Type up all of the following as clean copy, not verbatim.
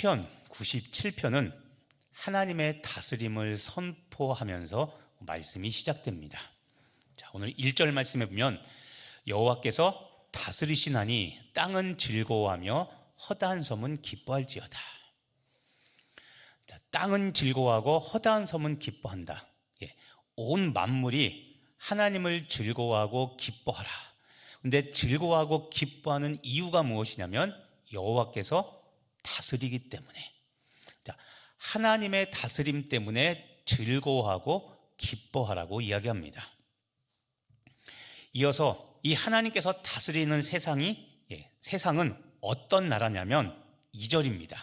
시편 97편은 하나님의 다스림을 선포하면서 말씀이 시작됩니다. 자, 오늘 1절 말씀에 보면 여호와께서 다스리시나니 땅은 즐거워하며 허다한 섬은 기뻐할지어다. 자, 땅은 즐거워하고 허다한 섬은 기뻐한다. 온 만물이 하나님을 즐거워하고 기뻐하라. 근데 즐거워하고 기뻐하는 이유가 무엇이냐면 여호와께서 다스리기 때문에. 자, 하나님의 다스림 때문에 즐거워하고 기뻐하라고 이야기합니다. 이어서 이 하나님께서 다스리는 세상은 어떤 나라냐면 2절입니다.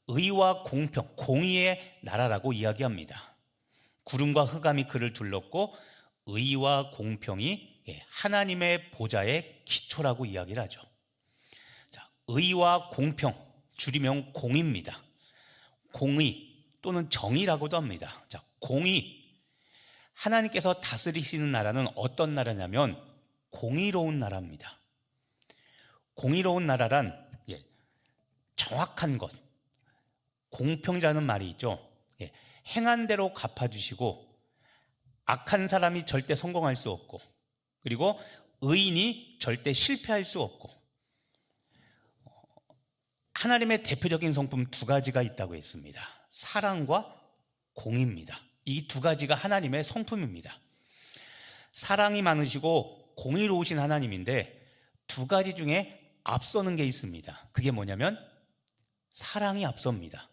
의와 공평, 공의의 나라라고 이야기합니다. 구름과 흑암이 그를 둘렀고 의와 공평이 하나님의 보좌의 기초라고 이야기를 하죠. 자, 의와 공평, 줄이면 공입니다. 공의 또는 정의라고도 합니다. 자, 공의, 하나님께서 다스리시는 나라는 어떤 나라냐면 공의로운 나라입니다. 공의로운 나라란 정확한 것, 공평이라는 말이 있죠. 행한 대로 갚아주시고 악한 사람이 절대 성공할 수 없고, 그리고 의인이 절대 실패할 수 없고, 하나님의 대표적인 성품 두 가지가 있다고 했습니다. 사랑과 공의입니다. 이 두 가지가 하나님의 성품입니다. 사랑이 많으시고 공의로우신 하나님인데 두 가지 중에 앞서는 게 있습니다. 그게 뭐냐면 사랑이 앞섭니다.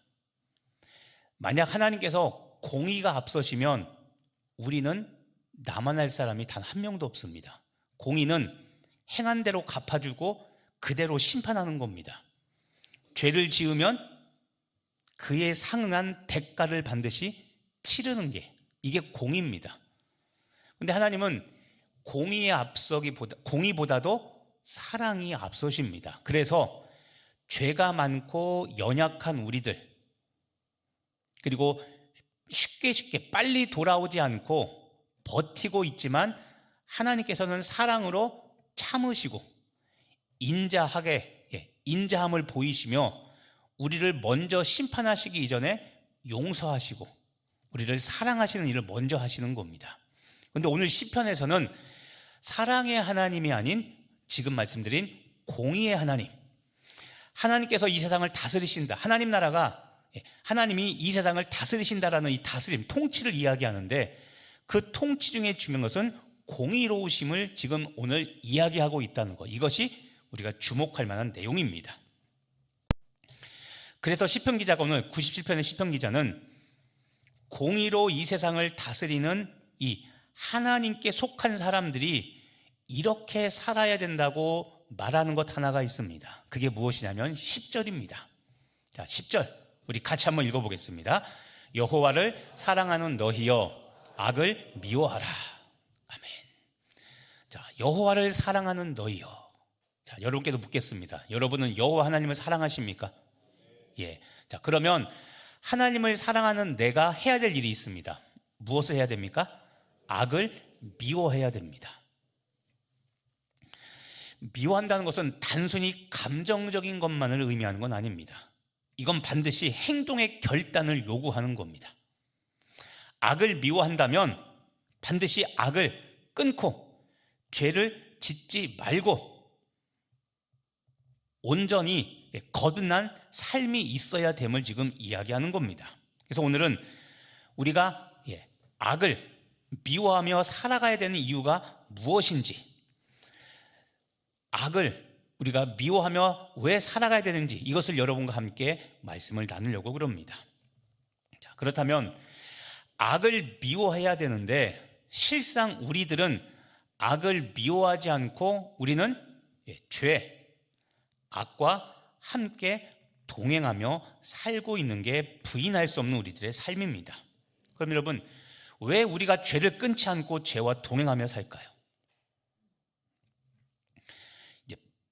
만약 하나님께서 공의가 앞서시면 우리는 남아날 사람이 단 한 명도 없습니다. 공의는 행한 대로 갚아주고 그대로 심판하는 겁니다. 죄를 지으면 그에 상응한 대가를 반드시 치르는 게, 이게 공의입니다. 그런데 하나님은 공의보다도 사랑이 앞서십니다. 그래서 죄가 많고 연약한 우리들, 그리고 쉽게 빨리 돌아오지 않고 버티고 있지만 하나님께서는 사랑으로 참으시고 인자함을 보이시며 우리를 먼저 심판하시기 이전에 용서하시고 우리를 사랑하시는 일을 먼저 하시는 겁니다. 그런데 오늘 시편에서는 사랑의 하나님이 아닌 지금 말씀드린 공의의 하나님, 하나님께서 이 세상을 다스리신다, 하나님 나라가, 하나님이 이 세상을 다스리신다라는 이 다스림, 통치를 이야기하는데 그 통치 중에 중요한 것은 공의로우심을 지금 오늘 이야기하고 있다는 것, 이것이 우리가 주목할 만한 내용입니다. 그래서 시편 기자가, 오늘 97편의 시편 기자는 공의로 이 세상을 다스리는 이 하나님께 속한 사람들이 이렇게 살아야 된다고 말하는 것 하나가 있습니다. 그게 무엇이냐면 10절입니다. 자, 10절 우리 같이 한번 읽어보겠습니다. 여호와를 사랑하는 너희여 악을 미워하라. 아멘. 자, 여호와를 사랑하는 너희여. 자, 여러분께도 묻겠습니다. 여러분은 여호와 하나님을 사랑하십니까? 예. 자, 그러면 하나님을 사랑하는 내가 해야 될 일이 있습니다. 무엇을 해야 됩니까? 악을 미워해야 됩니다. 미워한다는 것은 단순히 감정적인 것만을 의미하는 건 아닙니다. 이건 반드시 행동의 결단을 요구하는 겁니다. 악을 미워한다면 반드시 악을 끊고 죄를 짓지 말고 온전히 거듭난 삶이 있어야 됨을 지금 이야기하는 겁니다. 그래서 오늘은 우리가 악을 미워하며 살아가야 되는 이유가 무엇인지, 악을 우리가 미워하며 왜 살아가야 되는지, 이것을 여러분과 함께 말씀을 나누려고 그럽니다. 자, 그렇다면 악을 미워해야 되는데 실상 우리들은 악을 미워하지 않고 우리는 죄, 악과 함께 동행하며 살고 있는 게 부인할 수 없는 우리들의 삶입니다. 그럼 여러분, 왜 우리가 죄를 끊지 않고 죄와 동행하며 살까요?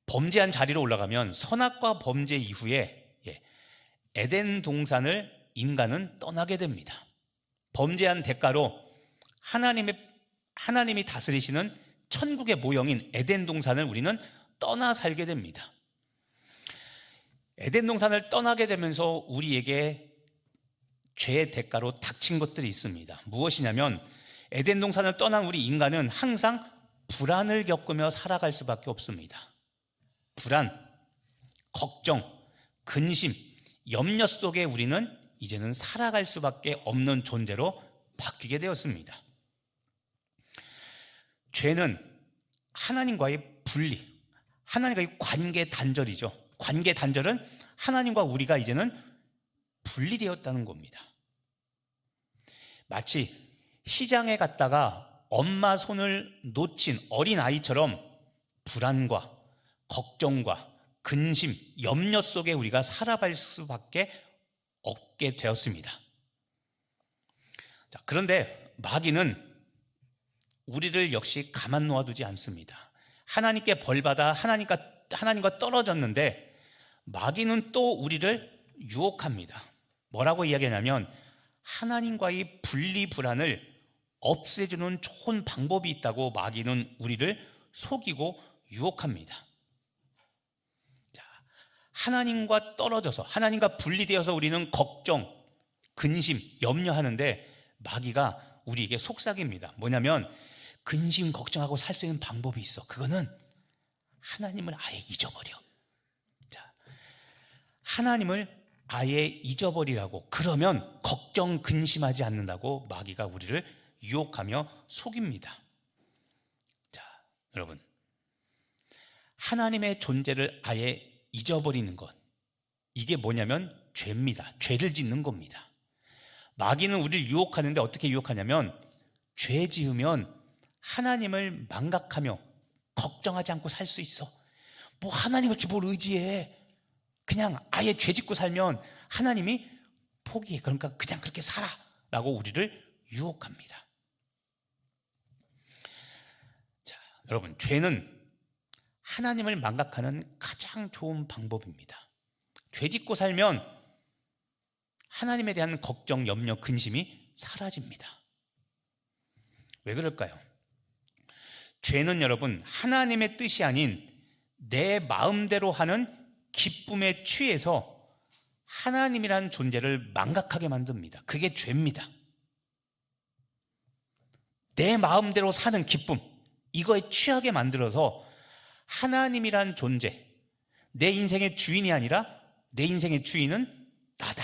범죄한 자리로 올라가면 선악과 범죄 이후에 에덴 동산을 인간은 떠나게 됩니다. 범죄한 대가로 하나님이 다스리시는 천국의 모형인 에덴 동산을 우리는 떠나 살게 됩니다. 에덴 동산을 떠나게 되면서 우리에게 죄의 대가로 닥친 것들이 있습니다. 무엇이냐면 에덴 동산을 떠난 우리 인간은 항상 불안을 겪으며 살아갈 수밖에 없습니다. 불안, 걱정, 근심, 염려 속에 우리는 이제는 살아갈 수밖에 없는 존재로 바뀌게 되었습니다. 죄는 하나님과의 분리, 하나님과의 관계 단절이죠. 관계 단절은 하나님과 우리가 이제는 분리되었다는 겁니다. 마치 시장에 갔다가 엄마 손을 놓친 어린아이처럼 불안과 걱정과 근심, 염려 속에 우리가 살아갈 수밖에 없게 되었습니다. 자, 그런데 마귀는 우리를 역시 가만 놓아두지 않습니다. 하나님께 벌받아 하나님과 떨어졌는데 마귀는 또 우리를 유혹합니다. 뭐라고 이야기하냐면 하나님과의 분리 불안을 없애주는 좋은 방법이 있다고 마귀는 우리를 속이고 유혹합니다. 자, 하나님과 떨어져서 하나님과 분리되어서 우리는 걱정, 근심, 염려하는데 마귀가 우리에게 속삭입니다. 뭐냐면 근심, 걱정하고 살 수 있는 방법이 있어. 그거는 하나님을 아예 잊어버려. 자, 하나님을 아예 잊어버리라고. 그러면 걱정, 근심하지 않는다고 마귀가 우리를 유혹하며 속입니다. 자, 여러분, 하나님의 존재를 아예 잊어버리는 것, 이게 뭐냐면 죄입니다. 죄를 짓는 겁니다. 마귀는 우리를 유혹하는데 어떻게 유혹하냐면 죄 지으면 하나님을 망각하며 걱정하지 않고 살 수 있어. 뭐 하나님을 이렇게 뭘 의지해. 그냥 아예 죄 짓고 살면 하나님이 포기해. 그러니까 그냥 그렇게 살아 라고 우리를 유혹합니다. 자, 여러분, 죄는 하나님을 망각하는 가장 좋은 방법입니다. 죄 짓고 살면 하나님에 대한 걱정, 염려, 근심이 사라집니다. 왜 그럴까요? 죄는 여러분 하나님의 뜻이 아닌 내 마음대로 하는 기쁨에 취해서 하나님이라는 존재를 망각하게 만듭니다. 그게 죄입니다. 내 마음대로 사는 기쁨, 이거에 취하게 만들어서 하나님이란 존재, 내 인생의 주인이 아니라 내 인생의 주인은 나다.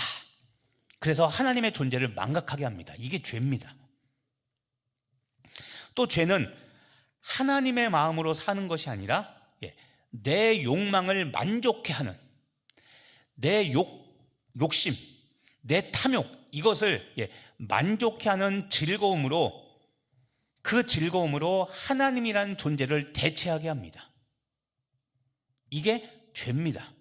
그래서 하나님의 존재를 망각하게 합니다. 이게 죄입니다. 또 죄는 하나님의 마음으로 사는 것이 아니라 내 욕망을 만족해 하는, 내 욕심, 내 탐욕, 이것을 만족해 하는 즐거움으로, 그 즐거움으로 하나님이라는 존재를 대체하게 합니다. 이게 죄입니다.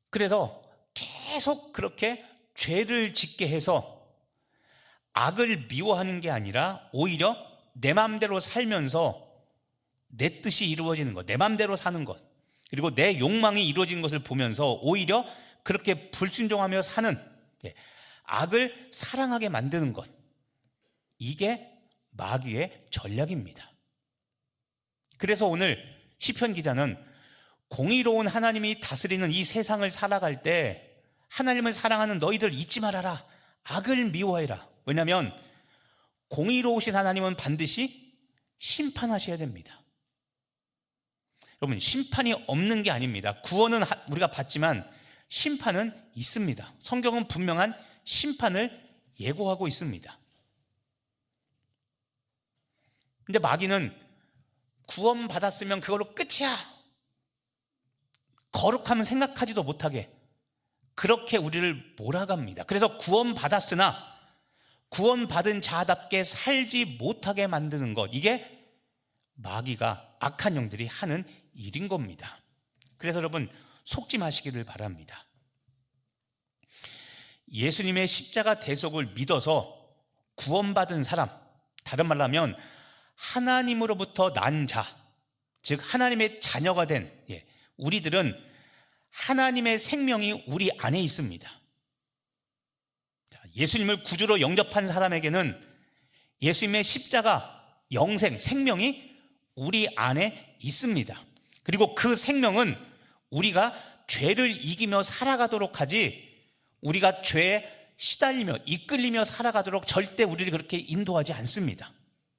그래서 계속 그렇게 죄를 짓게 해서 악을 미워하는 게 아니라 오히려 내 마음대로 살면서 내 뜻이 이루어지는 것, 내 마음대로 사는 것, 그리고 내 욕망이 이루어지는 것을 보면서 오히려 그렇게 불순종하며 사는, 악을 사랑하게 만드는 것, 이게 마귀의 전략입니다. 그래서 오늘 시편 기자는 공의로운 하나님이 다스리는 이 세상을 살아갈 때 하나님을 사랑하는 너희들 잊지 말아라. 악을 미워해라. 왜냐하면 공의로우신 하나님은 반드시 심판하셔야 됩니다. 여러분, 심판이 없는 게 아닙니다. 구원은 우리가 받지만 심판은 있습니다. 성경은 분명한 심판을 예고하고 있습니다. 근데 마귀는 구원받았으면 그걸로 끝이야, 거룩하면 생각하지도 못하게 그렇게 우리를 몰아갑니다. 그래서 구원받았으나 구원받은 자답게 살지 못하게 만드는 것, 이게 마귀가, 악한 영들이 하는 일인 겁니다. 그래서 여러분, 속지 마시기를 바랍니다. 예수님의 십자가 대속을 믿어서 구원받은 사람, 다른 말로 하면 하나님으로부터 난 자, 즉 하나님의 자녀가 된 우리들은 하나님의 생명이 우리 안에 있습니다. 예수님을 구주로 영접한 사람에게는 예수님의 십자가, 영생, 생명이 우리 안에 있습니다. 그리고 그 생명은 우리가 죄를 이기며 살아가도록 하지, 우리가 죄에 시달리며 이끌리며 살아가도록 절대 우리를 그렇게 인도하지 않습니다.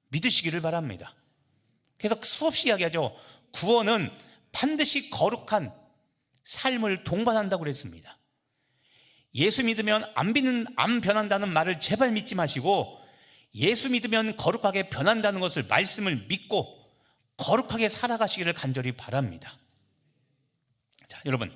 믿으시기를 바랍니다. 그래서 수없이 이야기하죠. 구원은 반드시 거룩한 삶을 동반한다고 그랬습니다. 예수 믿으면 안 변한다는 말을 제발 믿지 마시고, 예수 믿으면 거룩하게 변한다는 것을, 말씀을 믿고 거룩하게 살아가시기를 간절히 바랍니다. 자, 여러분,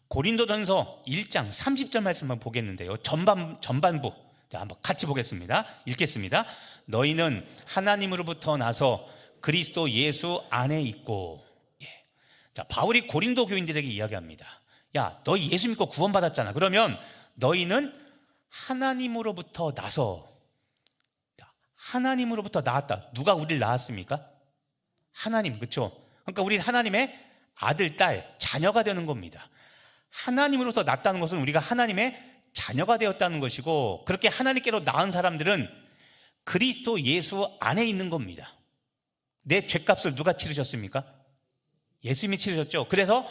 고린도전서 1장 30절 말씀 한번 보겠는데요. 전반부, 자, 한번 같이 보겠습니다. 읽겠습니다. 너희는 하나님으로부터 나서 그리스도 예수 안에 있고. 자, 바울이 고린도 교인들에게 이야기합니다. 야, 너희 예수 믿고 구원받았잖아. 그러면 너희는 하나님으로부터 나서. 자, 하나님으로부터 나왔다. 누가 우리를 낳았습니까? 하나님, 그렇죠? 그러니까 우리 하나님의 아들, 딸, 자녀가 되는 겁니다. 하나님으로부터 낳았다는 것은 우리가 하나님의 자녀가 되었다는 것이고, 그렇게 하나님께로 낳은 사람들은 그리스도 예수 안에 있는 겁니다. 내 죄값을 누가 치르셨습니까? 예수님이 치르셨죠. 그래서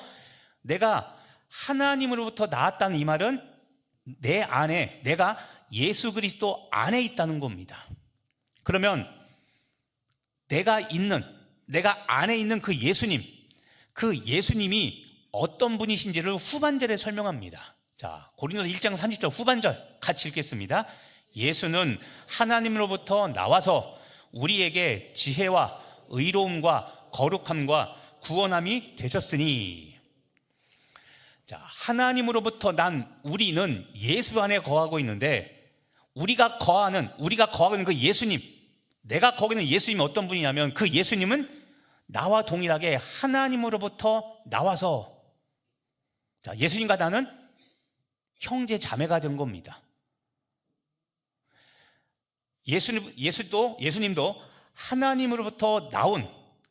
내가 하나님으로부터 나왔다는 이 말은 내 안에, 내가 예수 그리스도 안에 있다는 겁니다. 그러면 내가 안에 있는 그 예수님이 어떤 분이신지를 후반절에 설명합니다. 자, 고린도서 1장 30절 후반절 같이 읽겠습니다. 예수는 하나님으로부터 나와서 우리에게 지혜와 의로움과 거룩함과 구원함이 되셨으니. 자, 하나님으로부터 난 우리는 예수 안에 거하고 있는데, 우리가 거하는 그 예수님, 내가 거기는 예수님이 어떤 분이냐면, 그 예수님은 나와 동일하게 하나님으로부터 나와서, 자, 예수님과 나는 형제 자매가 된 겁니다. 예수님도 하나님으로부터 나온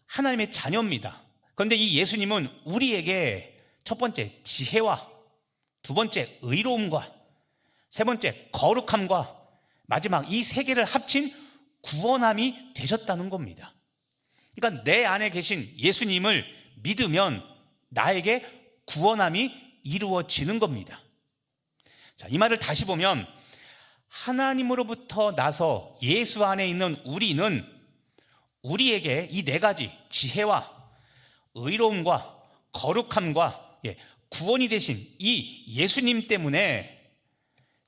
하나님의 자녀입니다. 그런데 이 예수님은 우리에게 첫 번째 지혜와, 두 번째 의로움과, 세 번째 거룩함과, 마지막 이 세 개를 합친 구원함이 되셨다는 겁니다. 그러니까 내 안에 계신 예수님을 믿으면 나에게 구원함이 이루어지는 겁니다. 자, 이 말을 다시 보면, 하나님으로부터 나서 예수 안에 있는 우리는 우리에게 이 네 가지 지혜와 의로움과 거룩함과 구원이 되신 이 예수님 때문에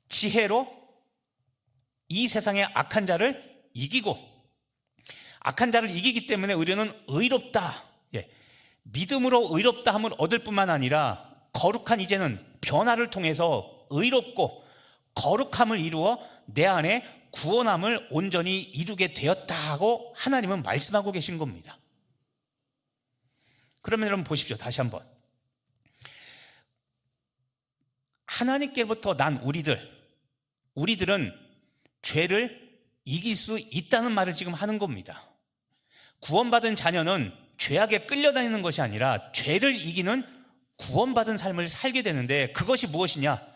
지혜로 이 세상의 악한 자를 이기고, 악한 자를 이기기 때문에 우리는 의롭다, 믿음으로 의롭다 함을 얻을 뿐만 아니라 거룩한 이제는 변화를 통해서 의롭고 거룩함을 이루어 내 안에 구원함을 온전히 이루게 되었다고 하나님은 말씀하고 계신 겁니다. 그러면 여러분 보십시오. 다시 한번, 하나님께로부터 난 우리들은 죄를 이길 수 있다는 말을 지금 하는 겁니다. 구원받은 자녀는 죄악에 끌려다니는 것이 아니라 죄를 이기는 구원받은 삶을 살게 되는데, 그것이 무엇이냐?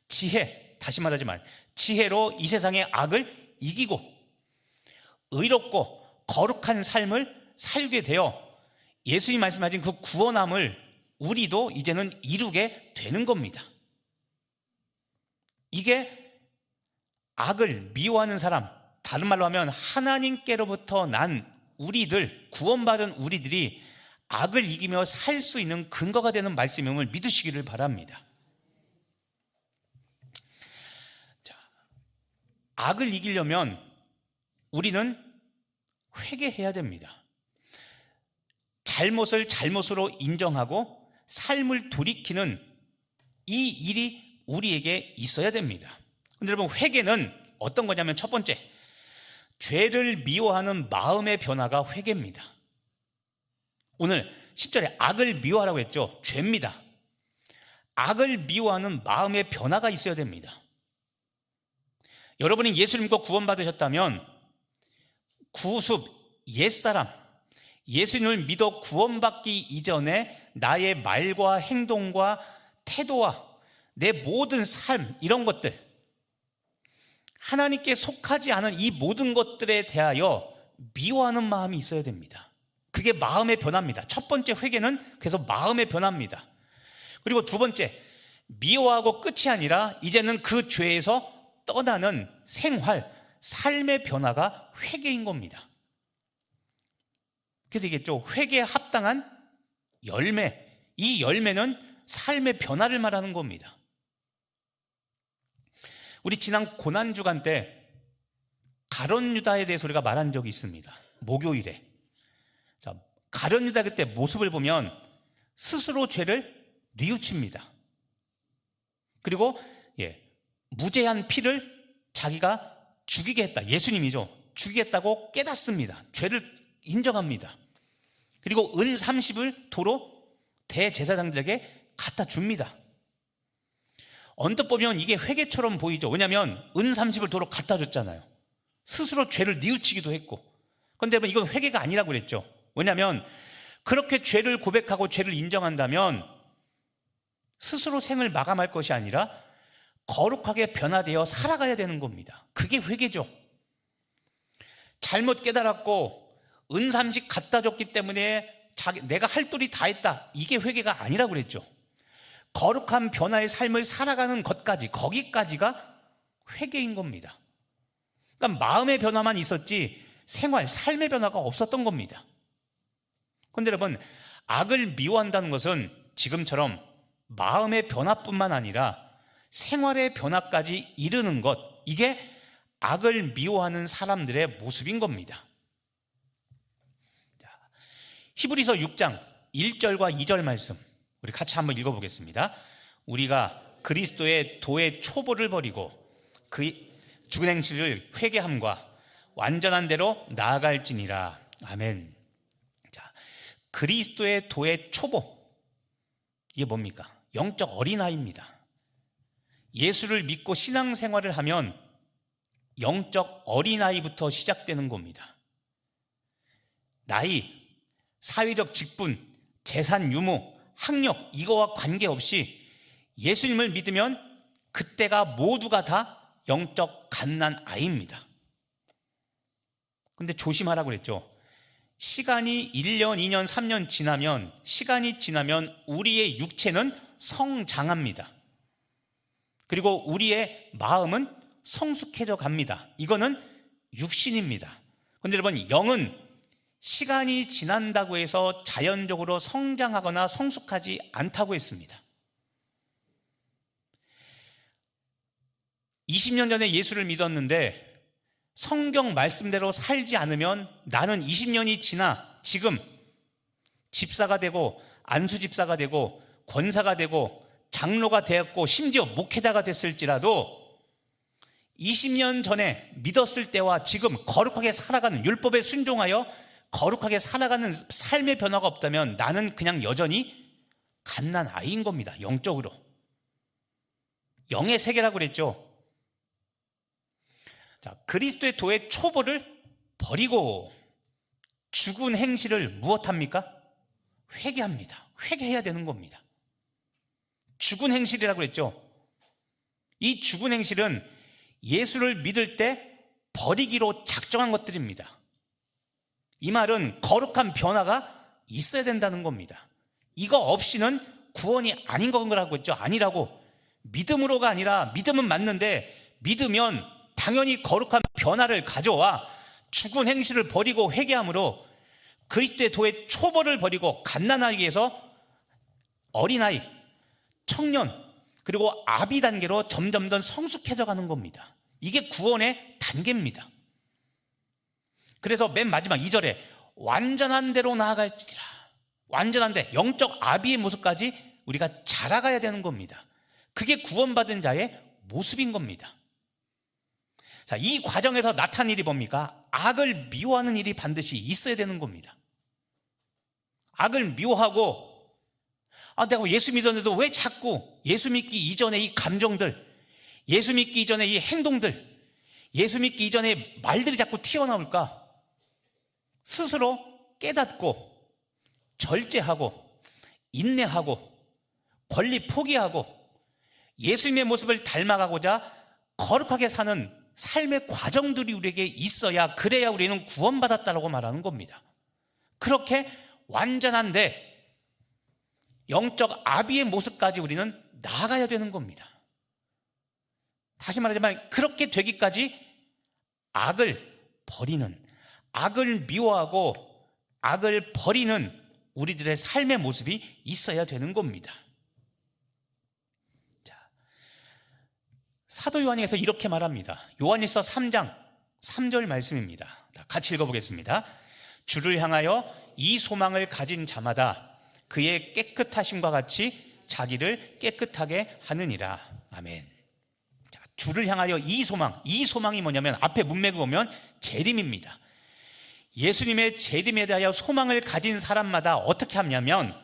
지혜, 다시 말하지만 지혜로 이 세상의 악을 이기고 의롭고 거룩한 삶을 살게 되어 예수님이 말씀하신 그 구원함을 우리도 이제는 이루게 되는 겁니다. 이게 악을 미워하는 사람, 다른 말로 하면 하나님께로부터 난 우리들, 구원받은 우리들이 악을 이기며 살 수 있는 근거가 되는 말씀임을 믿으시기를 바랍니다. 자, 악을 이기려면 우리는 회개해야 됩니다. 잘못을 잘못으로 인정하고 삶을 돌이키는 이 일이 우리에게 있어야 됩니다. 근데 여러분, 회개는 어떤 거냐면, 첫 번째, 죄를 미워하는 마음의 변화가 회개입니다. 오늘 10절에 악을 미워하라고 했죠. 죄입니다. 악을 미워하는 마음의 변화가 있어야 됩니다. 여러분이 예수를 믿고 구원받으셨다면 구습, 옛사람, 예수님을 믿어 구원받기 이전에 나의 말과 행동과 태도와 내 모든 삶, 이런 것들, 하나님께 속하지 않은 이 모든 것들에 대하여 미워하는 마음이 있어야 됩니다. 그게 그게 마음의 변화입니다. 첫 번째 회개는 그래서 마음의 변화입니다. 그리고 두 번째, 미워하고 끝이 아니라 이제는 그 죄에서 떠나는 생활, 삶의 변화가 회개인 겁니다. 그래서 이게 좀 회개에 합당한 열매, 이 열매는 삶의 변화를 말하는 겁니다. 우리 지난 고난주간 때 가룟 유다에 대해서 우리가 말한 적이 있습니다. 목요일에. 자, 가룟 유다 그때 모습을 보면 스스로 죄를 뉘우칩니다. 그리고 무죄한 피를 자기가 죽이게 했다. 예수님이죠. 죽이겠다고 깨닫습니다. 죄를 인정합니다. 그리고 은 30을 도로 대제사장들에게 갖다 줍니다. 언뜻 보면 이게 회개처럼 보이죠. 왜냐하면 은 30을 도로 갖다 줬잖아요. 스스로 죄를 뉘우치기도 했고. 그런데 이건 회개가 아니라고 그랬죠. 왜냐하면 그렇게 죄를 고백하고 죄를 인정한다면 스스로 생을 마감할 것이 아니라 거룩하게 변화되어 살아가야 되는 겁니다. 그게 회개죠. 잘못 깨달았고 은 30 갖다 줬기 때문에 내가 할 도리 다 했다, 이게 회개가 아니라고 그랬죠. 거룩한 변화의 삶을 살아가는 것까지, 거기까지가 회개인 겁니다. 그러니까 마음의 변화만 있었지 생활, 삶의 변화가 없었던 겁니다. 그런데 여러분, 악을 미워한다는 것은 지금처럼 마음의 변화뿐만 아니라 생활의 변화까지 이르는 것, 이게 악을 미워하는 사람들의 모습인 겁니다. 히브리서 6장 1절과 2절 말씀 우리 같이 한번 읽어보겠습니다. 우리가 그리스도의 도의 초보를 버리고 그 죽은 행실을 회개함과 완전한 대로 나아갈지니라. 아멘. 자, 그리스도의 도의 초보, 이게 뭡니까? 영적 어린아이입니다. 예수를 믿고 신앙생활을 하면 영적 어린아이부터 시작되는 겁니다. 나이, 사회적 직분, 재산 유무, 학력, 이거와 관계없이 예수님을 믿으면 그때가 모두가 다 영적 갓난아이입니다. 근데 조심하라고 그랬죠. 시간이 1년, 2년, 3년 지나면, 시간이 지나면 우리의 육체는 성장합니다. 그리고 우리의 마음은 성숙해져 갑니다. 이거는 육신입니다. 그런데 여러분, 영은 시간이 지난다고 해서 자연적으로 성장하거나 성숙하지 않다고 했습니다. 20년 전에 예수를 믿었는데 성경 말씀대로 살지 않으면 나는 20년이 지나 지금 집사가 되고 안수집사가 되고 권사가 되고 장로가 되었고 심지어 목회자가 됐을지라도 20년 전에 믿었을 때와 지금 거룩하게 살아가는, 율법에 순종하여 거룩하게 살아가는 삶의 변화가 없다면 나는 그냥 여전히 갓난아이인 겁니다. 영적으로. 영의 세계라고 그랬죠. 자, 그리스도의 도의 초보를 버리고 죽은 행실을 무엇합니까? 회개합니다. 회개해야 되는 겁니다. 죽은 행실이라고 그랬죠. 이 죽은 행실은 예수를 믿을 때 버리기로 작정한 것들입니다. 이 말은 거룩한 변화가 있어야 된다는 겁니다. 이거 없이는 구원이 아닌 거라고 했죠. 아니라고. 믿음으로가 아니라, 믿음은 맞는데 믿으면 당연히 거룩한 변화를 가져와 죽은 행실을 버리고 회개함으로 그리스도의 도의 초보를 버리고 갓난아이에서 어린아이, 청년, 그리고 아비 단계로 점점 더 성숙해져 가는 겁니다. 이게 구원의 단계입니다. 그래서 맨 마지막 2절에 완전한 대로 나아갈지라. 완전한 데, 영적 아비의 모습까지 우리가 자라가야 되는 겁니다. 그게 구원받은 자의 모습인 겁니다. 자, 이 과정에서 나타난 일이 뭡니까? 악을 미워하는 일이 반드시 있어야 되는 겁니다. 악을 미워하고, 내가 예수 믿었는데도 왜 자꾸 예수 믿기 이전에 이 감정들, 예수 믿기 이전에 이 행동들, 예수 믿기 이전에 말들이 자꾸 튀어나올까? 스스로 깨닫고 절제하고 인내하고 권리 포기하고 예수님의 모습을 닮아가고자 거룩하게 사는 삶의 과정들이 우리에게 있어야, 그래야 우리는 구원받았다라고 말하는 겁니다. 그렇게 완전한데 영적 아비의 모습까지 우리는 나아가야 되는 겁니다. 다시 말하자면 그렇게 되기까지 악을 버리는, 악을 미워하고 악을 버리는 우리들의 삶의 모습이 있어야 되는 겁니다. 자, 사도 요한에서 이렇게 말합니다. 요한일서 3장 3절 말씀입니다. 같이 읽어보겠습니다. 주를 향하여 이 소망을 가진 자마다 그의 깨끗하심과 같이 자기를 깨끗하게 하느니라. 아멘. 자, 주를 향하여 이 소망이 뭐냐면 앞에 문맥을 보면 재림입니다. 예수님의 재림에 대하여 소망을 가진 사람마다 어떻게 하냐면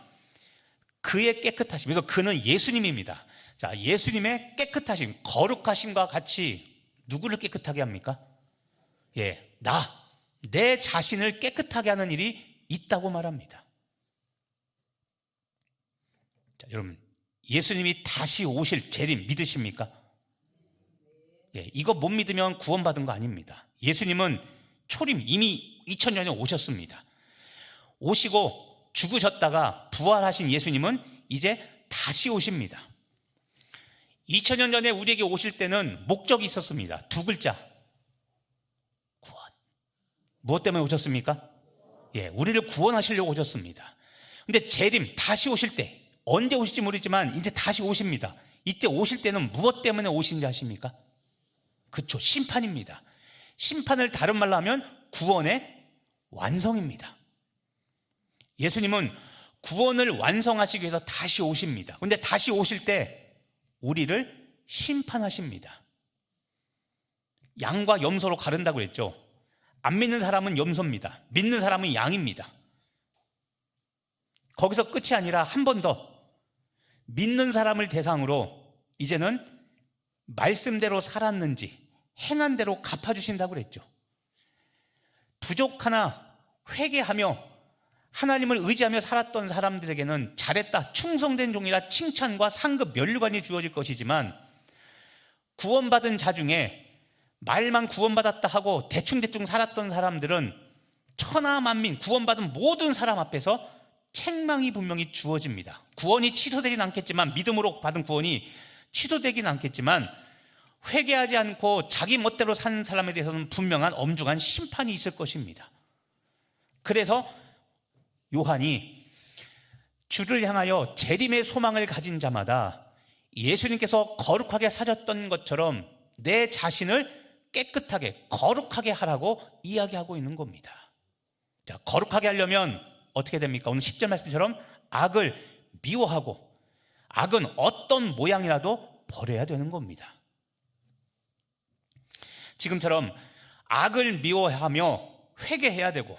그의 깨끗하심, 그래서 그는 예수님입니다. 자, 예수님의 깨끗하심, 거룩하심과 같이 누구를 깨끗하게 합니까? 내 자신을 깨끗하게 하는 일이 있다고 말합니다. 자, 여러분, 예수님이 다시 오실 재림 믿으십니까? 이거 못 믿으면 구원받은 거 아닙니다. 예수님은 초림 이미 2000년에 오셨습니다. 오시고 죽으셨다가 부활하신 예수님은 이제 다시 오십니다. 2000년 전에 우리에게 오실 때는 목적이 있었습니다. 두 글자, 구원. 무엇 때문에 오셨습니까? 우리를 구원하시려고 오셨습니다. 근데 재림, 다시 오실 때, 언제 오실지 모르지만 이제 다시 오십니다. 이때 오실 때는 무엇 때문에 오신지 아십니까? 그렇죠, 심판입니다. 심판을 다른 말로 하면 구원의 완성입니다. 예수님은 구원을 완성하시기 위해서 다시 오십니다. 그런데 다시 오실 때 우리를 심판하십니다. 양과 염소로 가른다고 그랬죠. 안 믿는 사람은 염소입니다. 믿는 사람은 양입니다. 거기서 끝이 아니라 한 번 더 믿는 사람을 대상으로 이제는 말씀대로 살았는지 행한 대로 갚아주신다고 그랬죠. 부족하나 회개하며 하나님을 의지하며 살았던 사람들에게는 잘했다, 충성된 종이라 칭찬과 상급 면류관이 주어질 것이지만 구원받은 자 중에 말만 구원받았다 하고 대충대충 살았던 사람들은 천하만민, 구원받은 모든 사람 앞에서 책망이 분명히 주어집니다. 구원이 취소되진 않겠지만, 믿음으로 받은 구원이 취소되긴 않겠지만 회개하지 않고 자기 멋대로 사는 사람에 대해서는 분명한 엄중한 심판이 있을 것입니다. 그래서 요한이 주를 향하여 재림의 소망을 가진 자마다 예수님께서 거룩하게 사셨던 것처럼 내 자신을 깨끗하게 거룩하게 하라고 이야기하고 있는 겁니다. 자, 거룩하게 하려면 어떻게 됩니까? 오늘 10절 말씀처럼 악을 미워하고 악은 어떤 모양이라도 버려야 되는 겁니다. 지금처럼 악을 미워하며 회개해야 되고,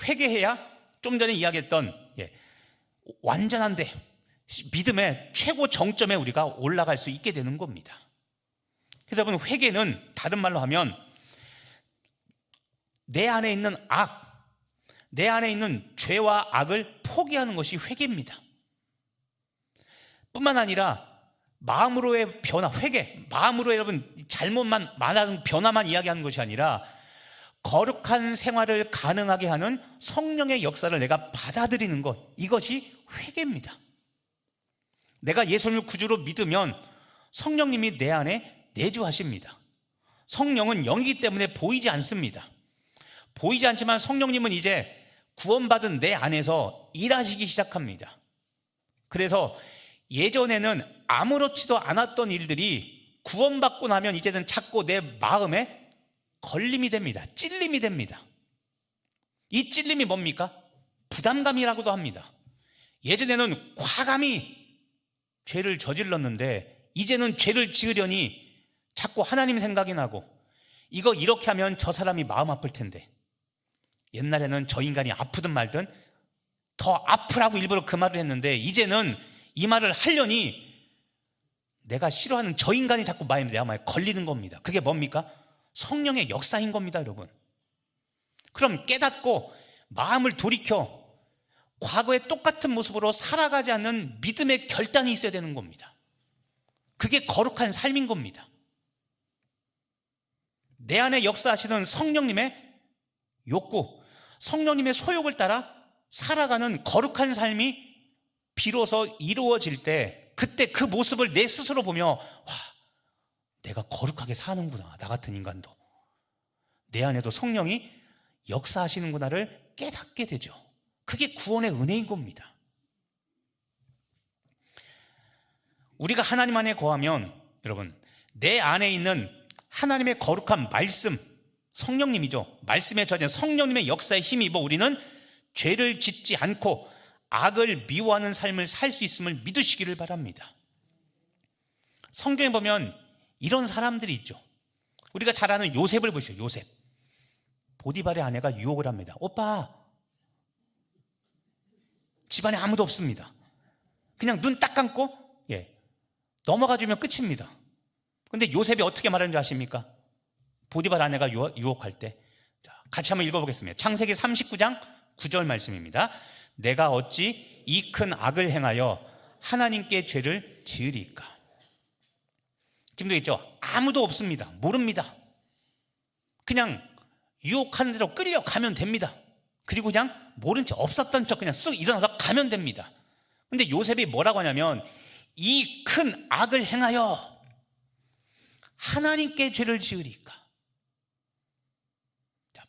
회개해야 좀 전에 이야기했던 완전한데 믿음의 최고 정점에 우리가 올라갈 수 있게 되는 겁니다. 그래서 여러분, 회개는 다른 말로 하면 내 안에 있는 악, 내 안에 있는 죄와 악을 포기하는 것이 회개입니다. 뿐만 아니라 마음으로의 변화, 회개, 마음으로 여러분 잘못만 많은 변화만 이야기하는 것이 아니라 거룩한 생활을 가능하게 하는 성령의 역사를 내가 받아들이는 것, 이것이 회개입니다. 내가 예수님을 구주로 믿으면 성령님이 내 안에 내주하십니다. 성령은 영이기 때문에 보이지 않습니다. 보이지 않지만 성령님은 이제 구원받은 내 안에서 일하시기 시작합니다. 그래서 예전에는 아무렇지도 않았던 일들이 구원받고 나면 이제는 자꾸 내 마음에 걸림이 됩니다. 찔림이 됩니다. 이 찔림이 뭡니까? 부담감이라고도 합니다. 예전에는 과감히 죄를 저질렀는데 이제는 죄를 지으려니 자꾸 하나님 생각이 나고, 이거 이렇게 하면 저 사람이 마음 아플 텐데, 옛날에는 저 인간이 아프든 말든 더 아프라고 일부러 그 말을 했는데 이제는 이 말을 하려니 내가 싫어하는 저 인간이 자꾸 내 마음에 걸리는 겁니다. 그게 뭡니까? 성령의 역사인 겁니다, 여러분. 그럼 깨닫고 마음을 돌이켜 과거의 똑같은 모습으로 살아가지 않는 믿음의 결단이 있어야 되는 겁니다. 그게 거룩한 삶인 겁니다. 내 안에 역사하시는 성령님의 욕구, 성령님의 소욕을 따라 살아가는 거룩한 삶이 비로소 이루어질 때, 그때 그 모습을 내 스스로 보며 와, 내가 거룩하게 사는구나. 나 같은 인간도 내 안에도 성령이 역사하시는구나를 깨닫게 되죠. 그게 구원의 은혜인 겁니다. 우리가 하나님 안에 거하면 여러분, 내 안에 있는 하나님의 거룩한 말씀, 성령님이죠. 말씀에 젖은 성령님의 역사에 힘입어 우리는 죄를 짓지 않고 악을 미워하는 삶을 살 수 있음을 믿으시기를 바랍니다. 성경에 보면 이런 사람들이 있죠. 우리가 잘 아는 요셉을 보시죠. 요셉. 보디발의 아내가 유혹을 합니다. 오빠, 집안에 아무도 없습니다. 그냥 눈 딱 감고 넘어가 주면 끝입니다. 근데 요셉이 어떻게 말하는 줄 아십니까? 보디발 아내가 유혹할 때. 자, 같이 한번 읽어보겠습니다. 창세기 39장 9절 말씀입니다. 내가 어찌 이 큰 악을 행하여 하나님께 죄를 지으리까? 지금도 있죠. 아무도 없습니다. 모릅니다. 그냥 유혹하는 대로 끌려가면 됩니다. 그리고 그냥 모른 척, 없었던 척 그냥 쑥 일어나서 가면 됩니다. 근데 요셉이 뭐라고 하냐면 이 큰 악을 행하여 하나님께 죄를 지으리까? 자,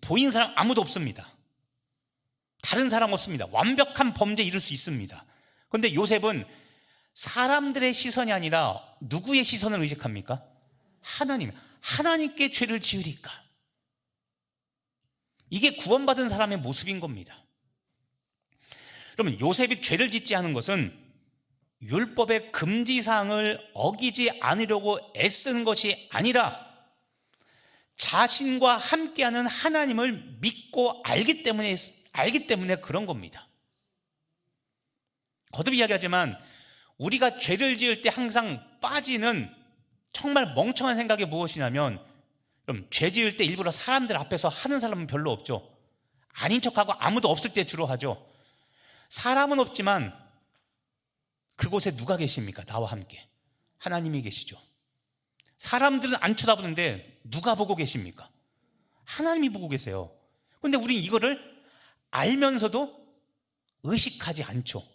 보인 사람 아무도 없습니다. 다른 사람 없습니다. 완벽한 범죄 이룰 수 있습니다. 그런데 요셉은 사람들의 시선이 아니라 누구의 시선을 의식합니까? 하나님께 죄를 지으리까? 이게 구원받은 사람의 모습인 겁니다. 여러분, 요셉이 죄를 짓지 않은 것은 율법의 금지사항을 어기지 않으려고 애쓰는 것이 아니라 자신과 함께하는 하나님을 믿고 알기 때문에 그런 겁니다. 거듭 이야기하지만 우리가 죄를 지을 때 항상 빠지는 정말 멍청한 생각이 무엇이냐면, 그럼 죄 지을 때 일부러 사람들 앞에서 하는 사람은 별로 없죠. 아닌 척하고 아무도 없을 때 주로 하죠. 사람은 없지만 그곳에 누가 계십니까? 나와 함께 하나님이 계시죠. 사람들은 안 쳐다보는데 누가 보고 계십니까? 하나님이 보고 계세요. 그런데 우리는 이거를 알면서도 의식하지 않죠.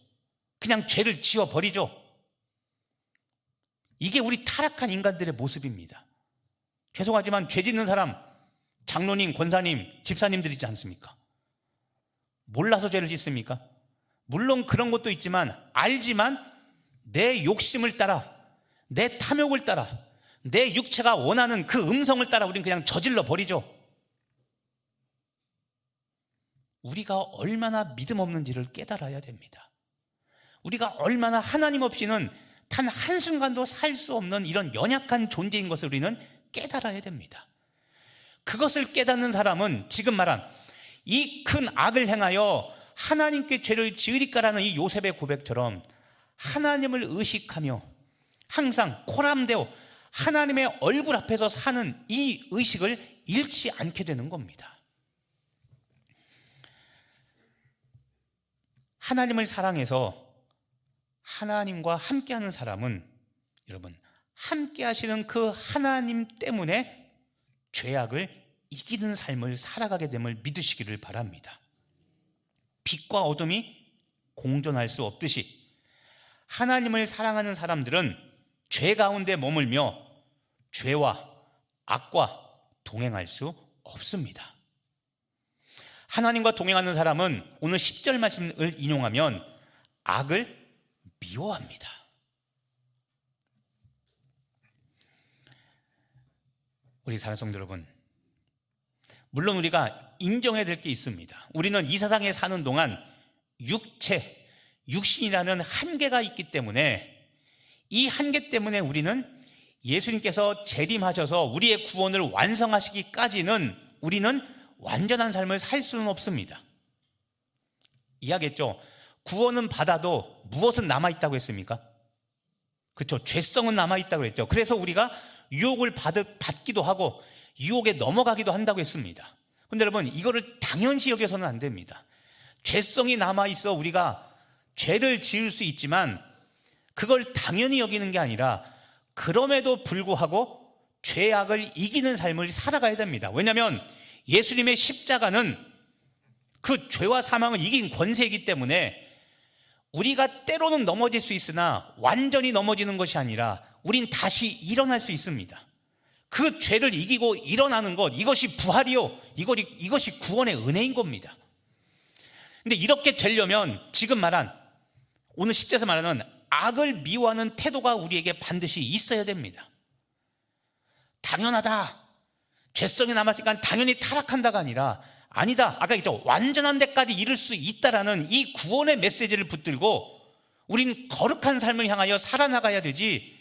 그냥 죄를 지워버리죠. 이게 우리 타락한 인간들의 모습입니다. 죄송하지만 죄 짓는 사람, 장로님, 권사님, 집사님들 있지 않습니까? 몰라서 죄를 짓습니까? 물론 그런 것도 있지만, 알지만 내 욕심을 따라, 내 탐욕을 따라, 내 육체가 원하는 그 음성을 따라 우리는 그냥 저질러 버리죠. 우리가 얼마나 믿음 없는지를 깨달아야 됩니다. 우리가 얼마나 하나님 없이는 단 한순간도 살 수 없는 이런 연약한 존재인 것을 우리는 깨달아야 됩니다. 그것을 깨닫는 사람은 지금 말한 이 큰 악을 행하여 하나님께 죄를 지으리까라는 이 요셉의 고백처럼 하나님을 의식하며 항상 코람되어 하나님의 얼굴 앞에서 사는 이 의식을 잃지 않게 되는 겁니다. 하나님을 사랑해서 하나님과 함께하는 사람은 여러분, 함께 하시는 그 하나님 때문에 죄악을 이기는 삶을 살아가게 됨을 믿으시기를 바랍니다. 빛과 어둠이 공존할 수 없듯이 하나님을 사랑하는 사람들은 죄 가운데 머물며 죄와 악과 동행할 수 없습니다. 하나님과 동행하는 사람은 오늘 10절 말씀을 인용하면 악을 미워합니다. 우리 사랑하는 성도 여러분, 물론 우리가 인정해야 될 게 있습니다. 우리는 이 세상에 사는 동안 육신이라는 한계가 있기 때문에, 이 한계 때문에 우리는 예수님께서 재림하셔서 우리의 구원을 완성하시기까지는 우리는 완전한 삶을 살 수는 없습니다. 이야기했죠. 구원은 받아도 무엇은 남아있다고 했습니까? 그렇죠. 죄성은 남아있다고 했죠. 그래서 우리가 유혹을 받기도 하고 유혹에 넘어가기도 한다고 했습니다. 그런데 여러분, 이거를 당연시 여겨서는 안 됩니다. 죄성이 남아있어 우리가 죄를 지을 수 있지만 그걸 당연히 여기는 게 아니라 그럼에도 불구하고 죄악을 이기는 삶을 살아가야 됩니다. 왜냐하면 예수님의 십자가는 그 죄와 사망을 이긴 권세이기 때문에 우리가 때로는 넘어질 수 있으나 완전히 넘어지는 것이 아니라 우린 다시 일어날 수 있습니다. 그 죄를 이기고 일어나는 것, 이것이 부활이요, 이것이 구원의 은혜인 겁니다. 근데 이렇게 되려면 지금 말한, 오늘 10절에서 말하는 악을 미워하는 태도가 우리에게 반드시 있어야 됩니다. 당연하다, 죄성이 남았으니까 당연히 타락한다가 아니라, 아니다, 아까 있죠, 완전한 데까지 이룰 수 있다라는 이 구원의 메시지를 붙들고 우린 거룩한 삶을 향하여 살아나가야 되지,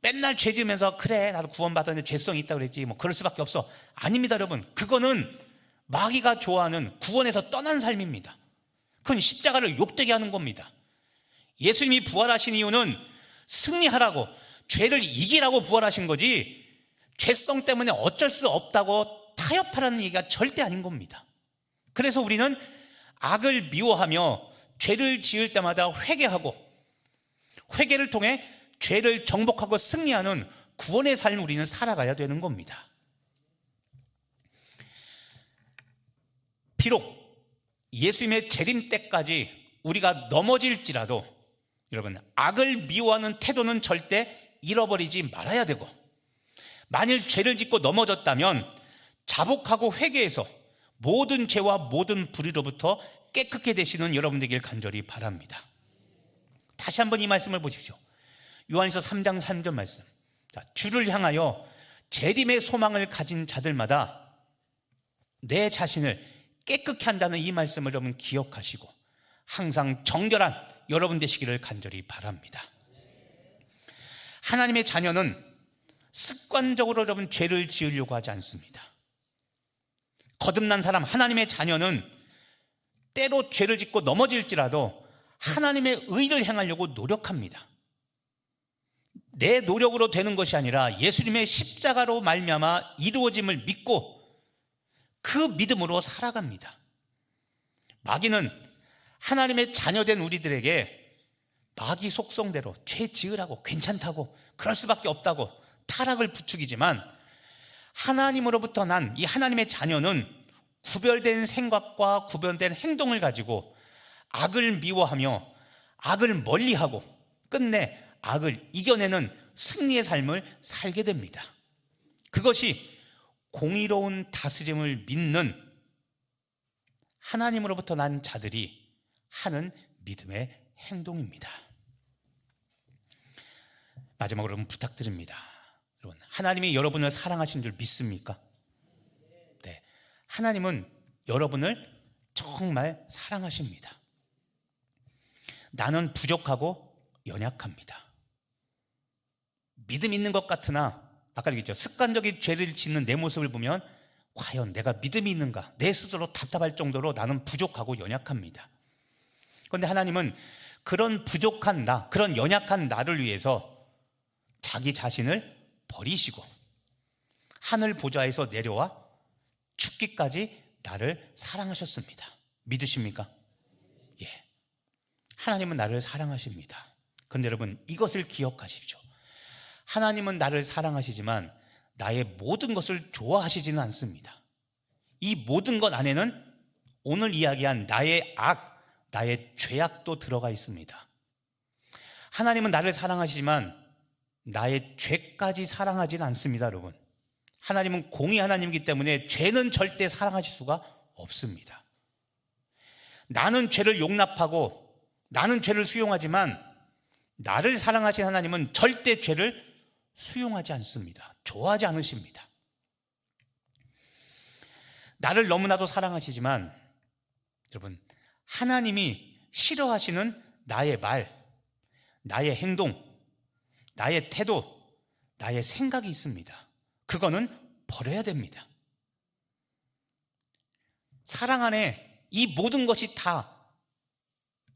맨날 죄 지으면서 그래 나도 구원받았는데 죄성이 있다고 그랬지 뭐 그럴 수밖에 없어. 아닙니다 여러분. 그거는 마귀가 좋아하는 구원에서 떠난 삶입니다. 그건 십자가를 욕되게 하는 겁니다. 예수님이 부활하신 이유는 승리하라고, 죄를 이기라고 부활하신 거지 죄성 때문에 어쩔 수 없다고 타협하라는 얘기가 절대 아닌 겁니다. 그래서 우리는 악을 미워하며 죄를 지을 때마다 회개하고, 회개를 통해 죄를 정복하고 승리하는 구원의 삶을 우리는 살아가야 되는 겁니다. 비록 예수님의 재림 때까지 우리가 넘어질지라도 여러분, 악을 미워하는 태도는 절대 잃어버리지 말아야 되고, 만일 죄를 짓고 넘어졌다면 자복하고 회개해서 모든 죄와 모든 불의로부터 깨끗게 되시는 여러분 되길 간절히 바랍니다. 다시 한번 이 말씀을 보십시오. 요한일서 3장 3절 말씀. 자, 주를 향하여 재림의 소망을 가진 자들마다 내 자신을 깨끗게 한다는 이 말씀을 여러분 기억하시고 항상 정결한 여러분 되시기를 간절히 바랍니다. 하나님의 자녀는 습관적으로 여러분 죄를 지으려고 하지 않습니다. 거듭난 사람, 하나님의 자녀는 때로 죄를 짓고 넘어질지라도 하나님의 의를 행하려고 노력합니다. 내 노력으로 되는 것이 아니라 예수님의 십자가로 말미암아 이루어짐을 믿고 그 믿음으로 살아갑니다. 마귀는 하나님의 자녀된 우리들에게 마귀 속성대로 죄 지으라고, 괜찮다고, 그럴 수밖에 없다고 타락을 부추기지만, 하나님으로부터 난 이 하나님의 자녀는 구별된 생각과 구별된 행동을 가지고 악을 미워하며 악을 멀리하고 끝내 악을 이겨내는 승리의 삶을 살게 됩니다. 그것이 공의로운 다스림을 믿는 하나님으로부터 난 자들이 하는 믿음의 행동입니다. 마지막으로 여러분 부탁드립니다. 여러분, 하나님이 여러분을 사랑하신 줄 믿습니까? 네, 하나님은 여러분을 정말 사랑하십니다. 나는 부족하고 연약합니다. 믿음 있는 것 같으나 아까 얘기했죠, 습관적인 죄를 짓는 내 모습을 보면 과연 내가 믿음이 있는가, 내 스스로 답답할 정도로 나는 부족하고 연약합니다. 그런데 하나님은 그런 부족한 나, 그런 연약한 나를 위해서 자기 자신을 버리시고 하늘 보좌에서 내려와 죽기까지 나를 사랑하셨습니다. 믿으십니까? 예, 하나님은 나를 사랑하십니다. 그런데 여러분, 이것을 기억하십시오. 하나님은 나를 사랑하시지만 나의 모든 것을 좋아하시지는 않습니다. 이 모든 것 안에는 오늘 이야기한 나의 악, 나의 죄악도 들어가 있습니다. 하나님은 나를 사랑하시지만 나의 죄까지 사랑하지는 않습니다. 여러분, 하나님은 공의 하나님이기 때문에 죄는 절대 사랑하실 수가 없습니다. 나는 죄를 용납하고 나는 죄를 수용하지만 나를 사랑하신 하나님은 절대 죄를 수용하지 않습니다. 좋아하지 않으십니다. 나를 너무나도 사랑하시지만 여러분, 하나님이 싫어하시는 나의 말, 나의 행동, 나의 태도, 나의 생각이 있습니다. 그거는 버려야 됩니다. 사랑 안에 이 모든 것이 다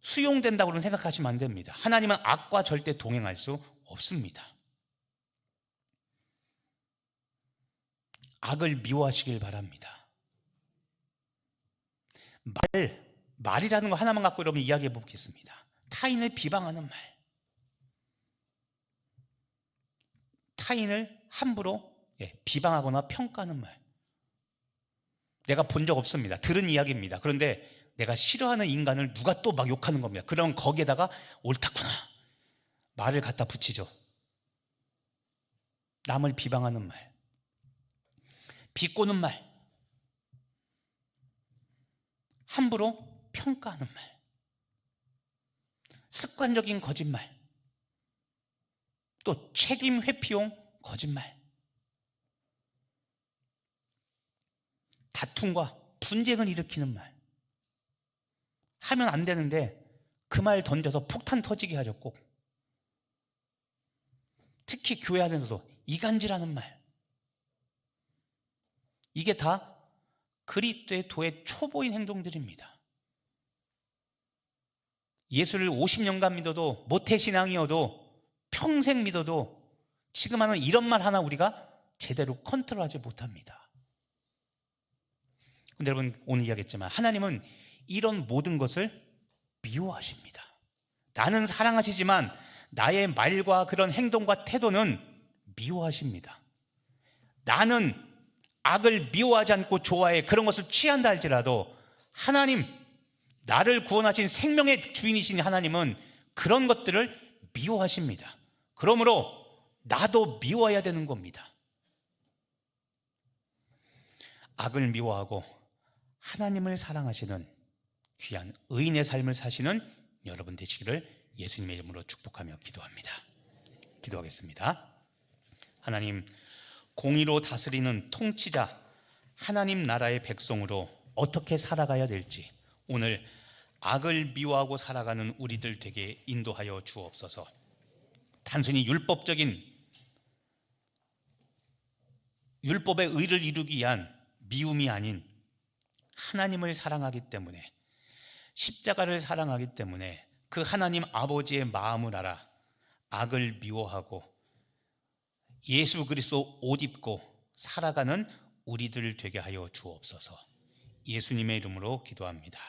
수용된다고 생각하시면 안 됩니다. 하나님은 악과 절대 동행할 수 없습니다. 악을 미워하시길 바랍니다. 말이라는 거 하나만 갖고 여러분 이야기해 보겠습니다. 타인을 비방하는 말, 타인을 함부로 비방하거나 평가하는 말, 내가 본 적 없습니다. 들은 이야기입니다. 그런데 내가 싫어하는 인간을 누가 또 막 욕하는 겁니다. 그럼 거기에다가 옳다구나 말을 갖다 붙이죠. 남을 비방하는 말, 비꼬는 말, 함부로 평가하는 말, 습관적인 거짓말, 또 책임 회피용 거짓말, 다툼과 분쟁을 일으키는 말, 하면 안 되는데 그 말 던져서 폭탄 터지게 하죠. 꼭 특히 교회 안에서도 이간질하는 말, 이게 다 그리스도의 도의 초보인 행동들입니다. 예수를 50년간 믿어도 모태신앙이어도 평생 믿어도 지금 하는 이런 말 하나 우리가 제대로 컨트롤하지 못합니다. 근데 여러분, 오늘 이야기했지만 하나님은 이런 모든 것을 미워하십니다. 나는 사랑하시지만 나의 말과 그런 행동과 태도는 미워하십니다. 나는 악을 미워하지 않고 좋아해 그런 것을 취한다 할지라도 하나님, 나를 구원하신 생명의 주인이신 하나님은 그런 것들을 미워하십니다. 그러므로 나도 미워해야 되는 겁니다. 악을 미워하고 하나님을 사랑하시는 귀한 의인의 삶을 사시는 여러분 되시기를 예수님의 이름으로 축복하며 기도합니다. 기도하겠습니다. 하나님, 공의로 다스리는 통치자 하나님 나라의 백성으로 어떻게 살아가야 될지 오늘 악을 미워하고 살아가는 우리들 되게 인도하여 주옵소서. 단순히 율법적인 율법의 의를 이루기 위한 미움이 아닌 하나님을 사랑하기 때문에, 십자가를 사랑하기 때문에 그 하나님 아버지의 마음을 알아 악을 미워하고 예수 그리스도 옷 입고 살아가는 우리들 되게 하여 주옵소서. 예수님의 이름으로 기도합니다.